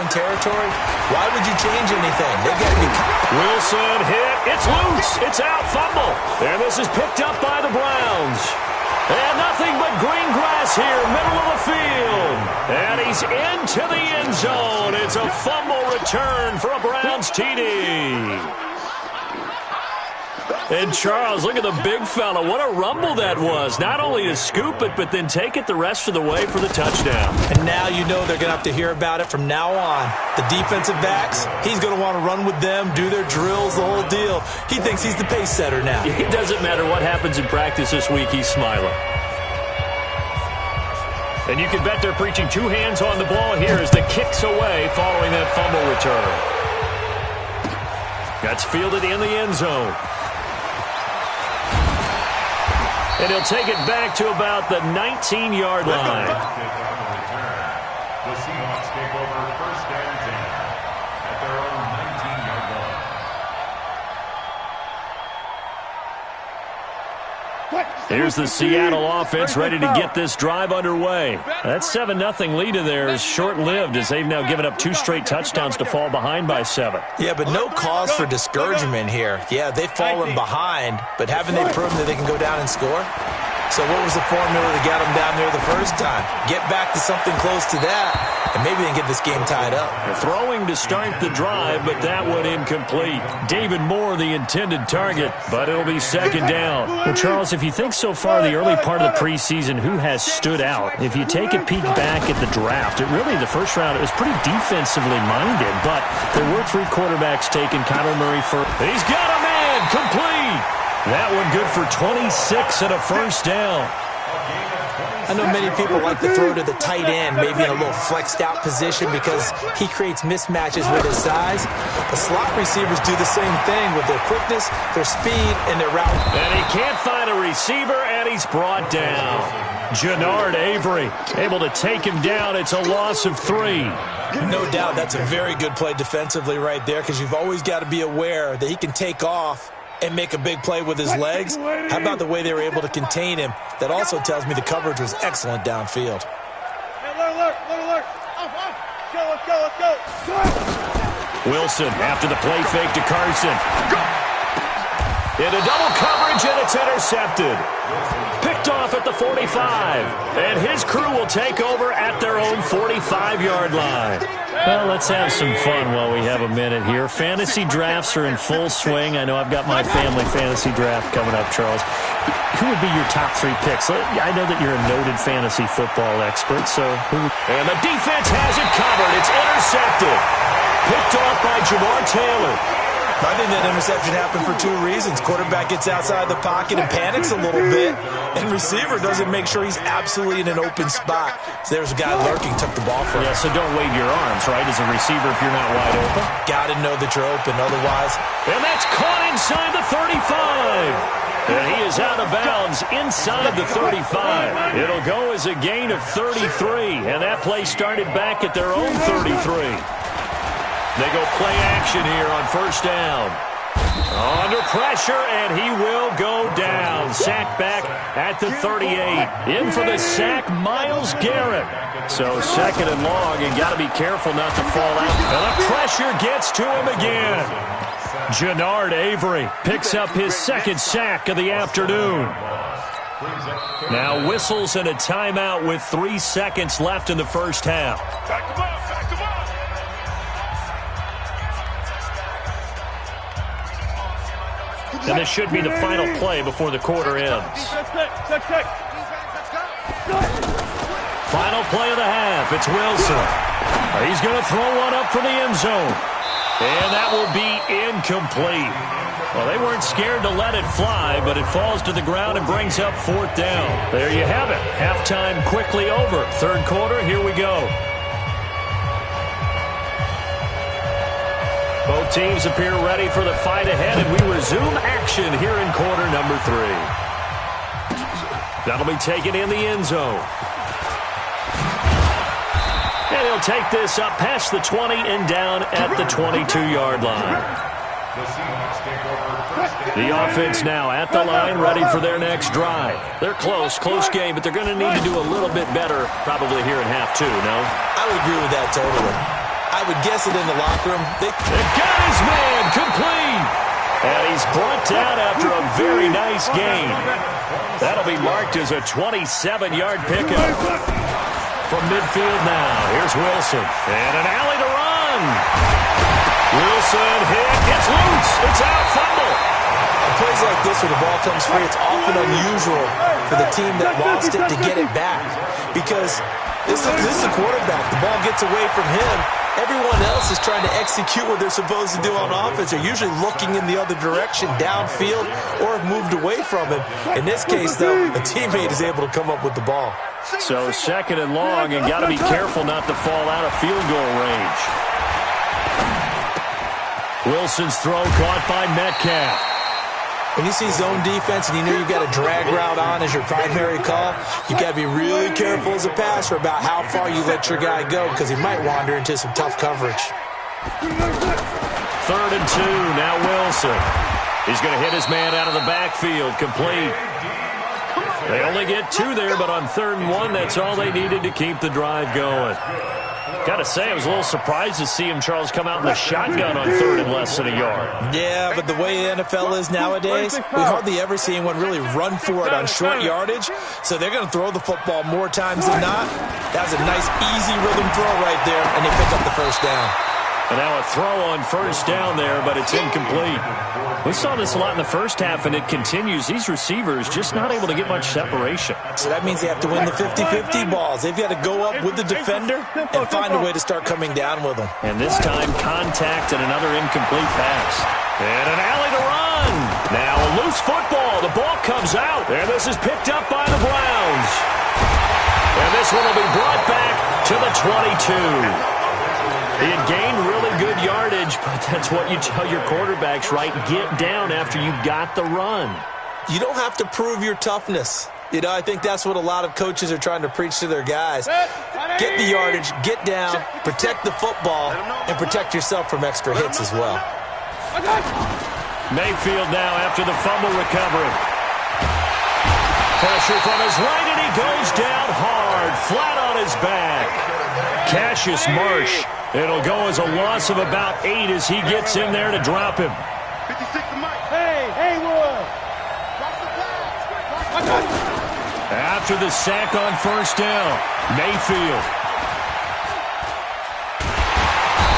own territory, why would you change anything? They've got to be... Wilson hit. It's loose. It's out. Fumble. And this is picked up by the Browns. And nothing but green grass here, middle of the field. And he's into the end zone. It's a fumble return for a Browns TD. And Charles, look at the big fella. What a rumble that was. Not only to scoop it, but then take it the rest of the way for the touchdown. And now you know they're going to have to hear about it from now on. The defensive backs, he's going to want to run with them, do their drills, the whole deal. He thinks he's the pace setter now. It doesn't matter what happens in practice this week, he's smiling. And you can bet they're preaching two hands on the ball here as the kick's away following that fumble return. That's fielded in the end zone. And he'll take it back to about the 19-yard line. The Seahawks take over first and 10 at their own 19-yard line. Here's the Seattle offense ready to get this drive underway. That 7-0 lead in there is short-lived as they've now given up 2 straight touchdowns to fall behind by 7. Yeah, but no cause for discouragement here. Yeah, they've fallen behind, but haven't they proven that they can go down and score? So what was the formula to get them down there the first time? Get back to something close to that, and maybe they can get this game tied up. Throwing to start the drive, but that one incomplete. David Moore, the intended target, but it'll be second down. Well, Charles, if you think so far the early part of the preseason, who has stood out? If you take a peek back at the draft, the first round, it was pretty defensively minded, but there were 3 quarterbacks taken. Kyler Murray first. He's got a man, complete. That one good for 26 and a first down. I know many people like to throw to the tight end, maybe in a little flexed out position because he creates mismatches with his size. The slot receivers do the same thing with their quickness, their speed, and their route. And he can't find a receiver, and he's brought down. Jannard Avery able to take him down. It's a loss of 3. No doubt that's a very good play defensively right there because you've always got to be aware that he can take off and make a big play with his legs. How about the way they were able to contain him? That also tells me the coverage was excellent downfield. Alert. Let's go. Wilson after the play fake to Carson. Into double coverage, and it's intercepted. Picked off at the 45. And his crew will take over at their own 45-yard line. Well, let's have some fun while we have a minute here. Fantasy drafts are in full swing. I know I've got my family fantasy draft coming up, Charles. Who would be your top 3 picks? I know that you're a noted fantasy football expert, so who? And the defense has it covered. It's intercepted. Picked off by Jamar Taylor. I think that interception happened for 2 reasons. Quarterback gets outside the pocket and panics a little bit, and receiver doesn't make sure he's absolutely in an open spot. So there's a guy lurking, took the ball from him. Yeah, so don't wave your arms, right, as a receiver if you're not wide open. Got to know that you're open, otherwise. And that's caught inside the 35. And he is out of bounds inside the 35. It'll go as a gain of 33, and that play started back at their own 33. They go play action here on first down. Under pressure, and he will go down. Sacked back at the 38. In for the sack, Myles Garrett. So second and long, and got to be careful not to fall out. And the pressure gets to him again. Jannard Avery picks up his second sack of the afternoon. Now whistles and a timeout with 3 seconds left in the first half. And this should be the final play before the quarter ends. Final play of the half. It's Wilson. He's going to throw one up for the end zone. And that will be incomplete. Well, they weren't scared to let it fly, but it falls to the ground and brings up 4th down. There you have it. Halftime quickly over. 3rd quarter, here we go. Both teams appear ready for the fight ahead, and we resume action here in quarter number 3. That'll be taken in the end zone. And he'll take this up past the 20 and down at the 22-yard line. The offense now at the line, ready for their next drive. They're close game, but they're going to need to do a little bit better probably here in half 2, no? I would agree with that totally. I would guess it in the locker room. They got his man complete. And he's brought down after a very nice gain. That'll be marked as a 27-yard pickup. From midfield now, here's Wilson. And an alley to run. Wilson hit. It's loose. It's out. Fumble. Plays like this where the ball comes free, it's often unusual for the team that lost it to get it back. Because this is a quarterback. The ball gets away from him. Everyone else is trying to execute what they're supposed to do on offense. They're usually looking in the other direction, downfield, or have moved away from him. In this case, though, a teammate is able to come up with the ball. So second and long, and got to be careful not to fall out of field goal range. Wilson's throw caught by Metcalf. When you see zone defense and you know you've got a drag route on as your primary call, you've got to be really careful as a passer about how far you let your guy go because he might wander into some tough coverage. 3rd and 2, now Wilson. He's going to hit his man out of the backfield, complete. They only get 2 there, but on 3rd and 1, that's all they needed to keep the drive going. Got to say, I was a little surprised to see him, Charles, come out in the shotgun on 3rd and less than a yard. Yeah, but the way the NFL is nowadays, we hardly ever see anyone really run for it on short yardage, so they're going to throw the football more times than not. That was a nice, easy rhythm throw right there, and they pick up the first down. And now a throw on first down there, but it's incomplete. We saw this a lot in the first half, and it continues. These receivers just not able to get much separation. So that means they have to win the 50-50 balls. They've got to go up with the defender and find a way to start coming down with them. And this time, contact and another incomplete pass. And an alley to run. Now a loose football. The ball comes out. And this is picked up by the Browns. And this one will be brought back to the 22. He had gained really good yardage, but that's what you tell your quarterbacks, right? Get down after you got the run. You don't have to prove your toughness. You know, I think that's what a lot of coaches are trying to preach to their guys. Get the yardage, get down, protect the football, and protect yourself from extra hits as well. Mayfield now after the fumble recovery. Pressure from his right, and he goes down hard, flat on his back. Cassius Marsh. It'll go as a loss of about 8 as he gets in there to drop him. 56 to Mike. Hey, Haywood. After the sack on first down, Mayfield.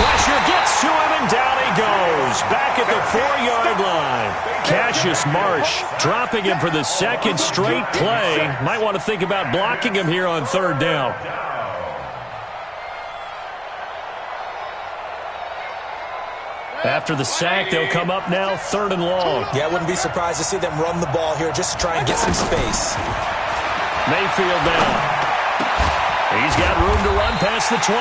Pressure gets to him, and down he goes. Back at the 4-yard line. Cassius Marsh dropping him for the second straight play. Might want to think about blocking him here on 3rd down. After the sack, they'll come up now 3rd and long. Yeah, I wouldn't be surprised to see them run the ball here just to try and get some space. Mayfield now. He's got room to run past the 20.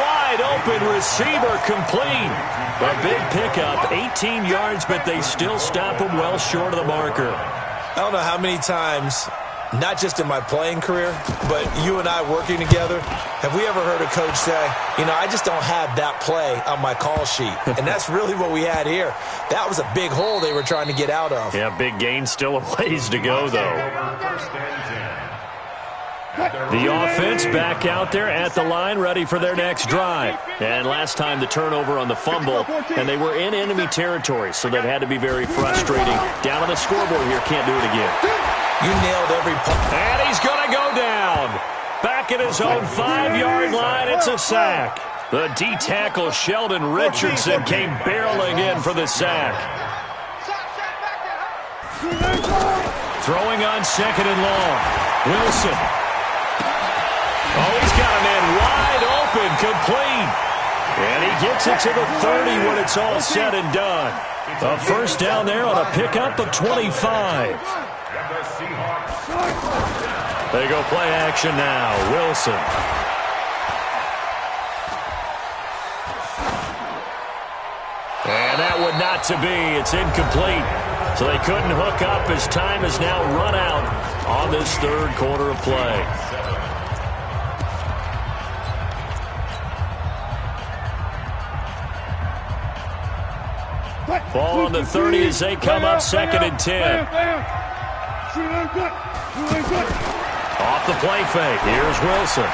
Wide open receiver complete. A big pickup, 18 yards, but they still stop him well short of the marker. I don't know how many times, not just in my playing career, but you and I working together, have we ever heard a coach say, you know, I just don't have that play on my call sheet. And that's really what we had here. That was a big hole they were trying to get out of. Yeah, big gain, still a ways to go, though. The offense back out there at the line, ready for their next drive. And last time the turnover on the fumble, and they were in enemy territory, so that had to be very frustrating. Down on the scoreboard here, can't do it again. You nailed every point. And he's going to go down. Back at his own 5-yard line, it's a sack. The D-tackle Sheldon Richardson came barreling in for the sack. Throwing on 2nd and long. Wilson. Oh, he's got a man wide open, complete. And he gets it to the 30 when it's all said and done. A first down there on a pickup of 25. They go play action now. Wilson. And that would not to be. It's incomplete. So they couldn't hook up as time has now run out on this 3rd quarter of play. Ball on the 30 as they come up 2nd and 10. Off the play fake. Here's Wilson.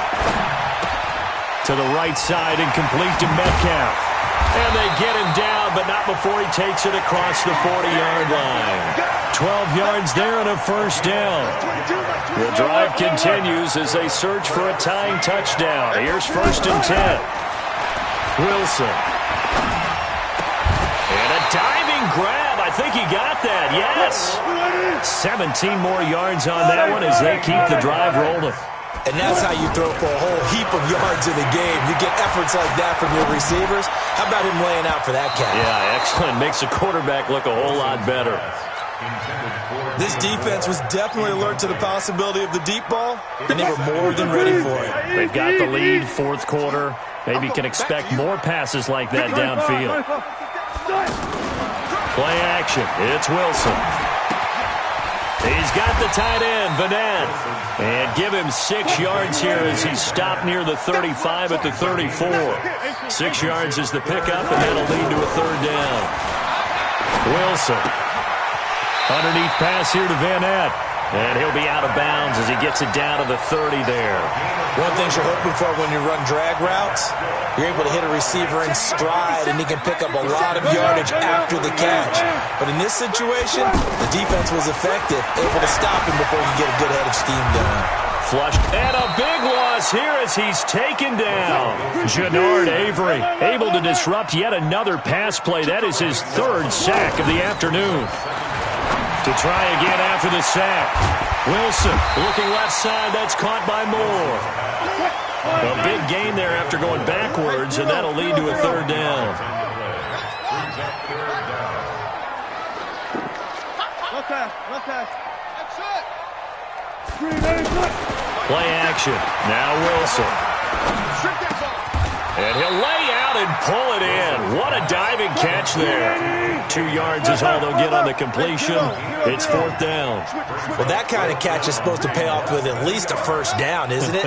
To to the right side and complete to Metcalf. And they get him down, but not before he takes it across the 40-yard line. 12 yards there and a first down. The drive continues as they search for a tying touchdown. Here's 1st and 10. Wilson. And a diving grab. I think he got that. Yes. 17 more yards on that one as they keep the drive rolling. And that's how you throw for a whole heap of yards in a game. You get efforts like that from your receivers. How about him laying out for that catch? Yeah, excellent. Makes the quarterback look a whole lot better. This defense was definitely alert to the possibility of the deep ball, and they were more than ready for it. They've got the lead, 4th quarter. Maybe can expect more passes like that downfield. Play action. It's Wilson. He's got the tight end, Vanette. And give him 6 yards here as he's stopped near the 35 at the 34. 6 yards is the pickup, and that'll lead to a 3rd down. Wilson. Underneath pass here to Vanette. And he'll be out of bounds as he gets it down to the 30 there. One thing you're hoping for when you run drag routes, you're able to hit a receiver in stride, and he can pick up a lot of yardage after the catch. But in this situation, the defense was effective, able to stop him before he could get a good head of steam going. Flushed. And a big loss here as he's taken down. Jannard Avery able to disrupt yet another pass play. That is his 3rd sack of the afternoon. To try again after the sack. Wilson looking left side. That's caught by Moore. A big gain there after going backwards, and that'll lead to a 3rd down. Play action. Now Wilson. And he'll lay out and pull it in. What a diving catch there. 2 yards is all they'll get on the completion. It's 4th down. Well, that kind of catch is supposed to pay off with at least a first down, isn't it?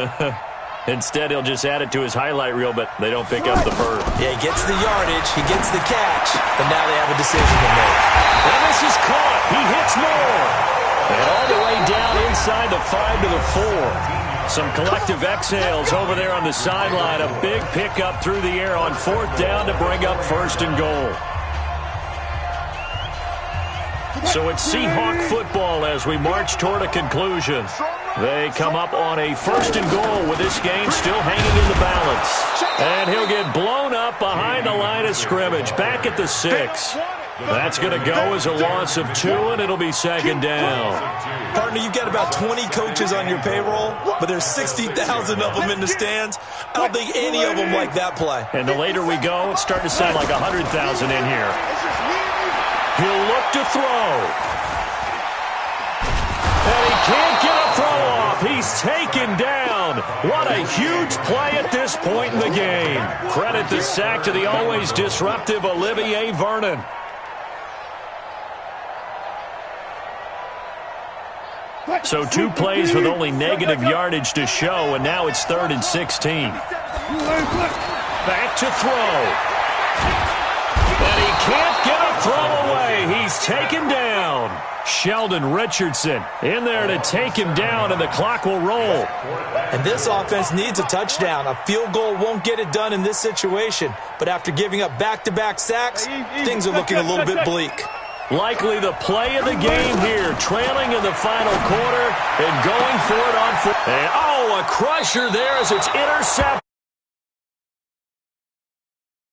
Instead, he'll just add it to his highlight reel, but they don't pick up the first. Yeah, he gets the yardage, he gets the catch, but now they have a decision to make. And this is caught. He hits Moore. And all the way down inside the 5 to the 4. Some collective exhales over there on the sideline. A big pickup through the air on 4th down to bring up 1st and goal. So it's Seahawk football as we march toward a conclusion. They come up on a 1st and goal with this game still hanging in the balance. And he'll get blown up behind the line of scrimmage. Back at the 6. That's going to go as a loss of 2, and it'll be 2nd down. Partner, you've got about 20 coaches on your payroll, but there's 60,000 of them in the stands. I don't think any of them like that play. And the later we go, it's starting to sound like 100,000 in here. He'll look to throw. And he can't get a throw off. He's taken down. What a huge play at this point in the game. Credit the sack to the always disruptive Olivier Vernon. So 2 plays with only negative yardage to show, and now it's 3rd and 16. Back to throw. And he can't get a throw away. He's taken down. Sheldon Richardson in there to take him down, and the clock will roll. And this offense needs a touchdown. A field goal won't get it done in this situation. But after giving up back-to-back sacks, things are looking a little bit bleak. Likely the play of the game here, trailing in the final quarter and going for it on foot. And, oh, a crusher there as it's intercepted.